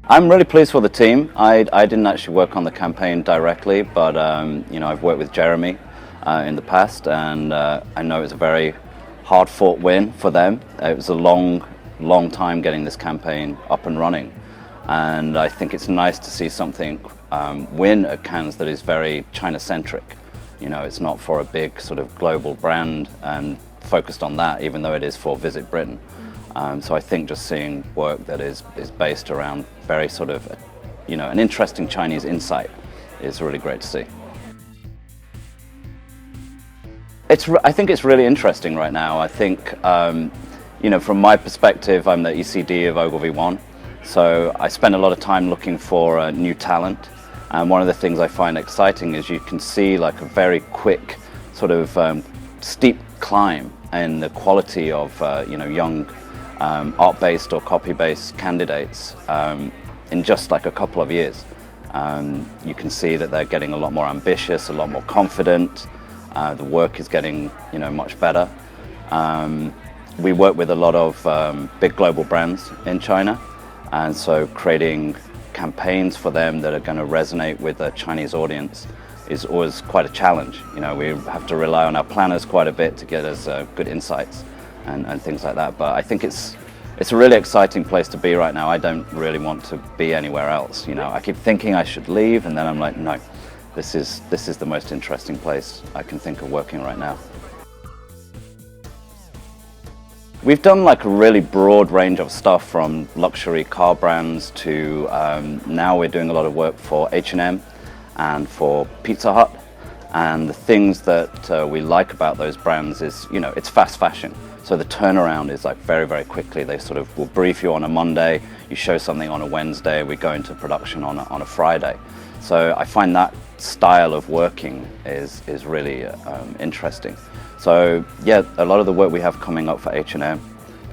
I'm really pleased for the team. I didn't actually work on the campaign directly, but I've worked with Jeremy in the past, and I know it was a very hard-fought win for them. It was a long time getting this campaign up and running, and I think it's nice to see something win at Cannes that is very China-centric. It's not for a big sort of global brand and focused on that, even though it is for Visit Britain. So I think just seeing work that is based around very sort of, an interesting Chinese insight is really great to see. I think it's really interesting right now. I think, from my perspective, I'm the ECD of OgilvyOne, so I spend a lot of time looking for new talent. And one of the things I find exciting is you can see like a very quick sort of steep climb in the quality of young art-based or copy-based candidates in just like a couple of years. You can see that they're getting a lot more ambitious, a lot more confident. The work is getting much better. We work with a lot of big global brands in China, and so creating campaigns for them that are going to resonate with the Chinese audience is always quite a challenge. We have to rely on our planners quite a bit to get us good insights and things like that. But I think it's a really exciting place to be right now. I don't really want to be anywhere else. I keep thinking I should leave, and then I'm like, no, this is the most interesting place I can think of working right now. We've done like a really broad range of stuff, from luxury car brands to now we're doing a lot of work for H&M and for Pizza Hut. And the things that we like about those brands is, it's fast fashion. So the turnaround is like very, very quickly. They sort of will brief you on a Monday, you show something on a Wednesday, we go into production on a Friday. So I find that style of working is really interesting. So yeah, a lot of the work we have coming up for H&M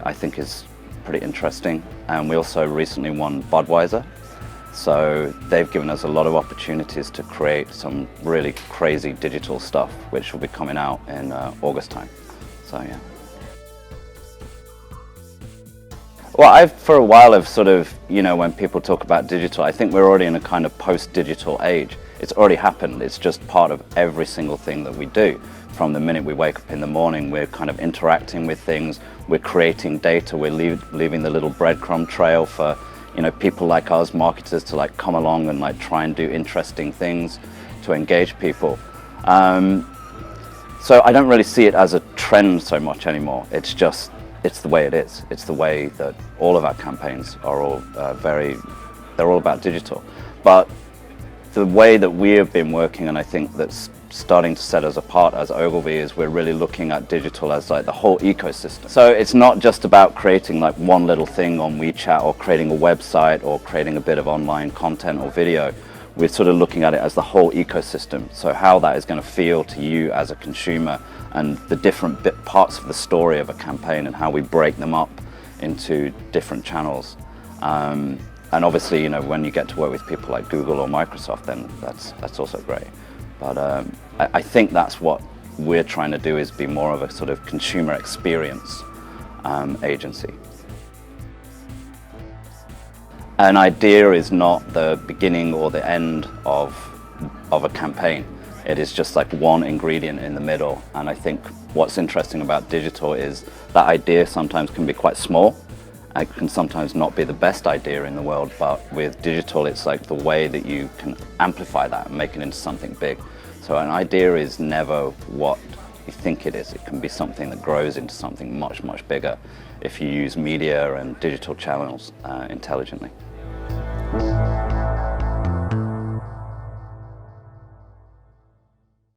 I think is pretty interesting. And we also recently won Budweiser. So they've given us a lot of opportunities to create some really crazy digital stuff, which will be coming out in August time. So yeah. Well, for a while I've sort of, when people talk about digital, I think we're already in a kind of post-digital age. It's already happened. It's just part of every single thing that we do. From the minute we wake up in the morning, we're kind of interacting with things, we're creating data, we're leaving the little breadcrumb trail for people like us, marketers, to like come along and like try and do interesting things to engage people. So I don't really see it as a trend so much anymore. It's the way it is. It's the way that all of our campaigns are all they're all about digital. But the way that we have been working, and I think that's starting to set us apart as Ogilvy, is we're really looking at digital as like the whole ecosystem. So it's not just about creating like one little thing on WeChat or creating a website or creating a bit of online content or video. We're sort of looking at it as the whole ecosystem. So how that is going to feel to you as a consumer, and the different parts of the story of a campaign and how we break them up into different channels. And obviously, when you get to work with people like Google or Microsoft, then that's also great. But I think that's what we're trying to do, is be more of a sort of consumer experience agency. An idea is not the beginning or the end of a campaign. It is just like one ingredient in the middle. And I think what's interesting about digital is that idea sometimes can be quite small. It can sometimes not be the best idea in the world, but with digital, it's like the way that you can amplify that and make it into something big. So an idea is never what you think it is. It can be something that grows into something much, much bigger if you use media and digital channels intelligently.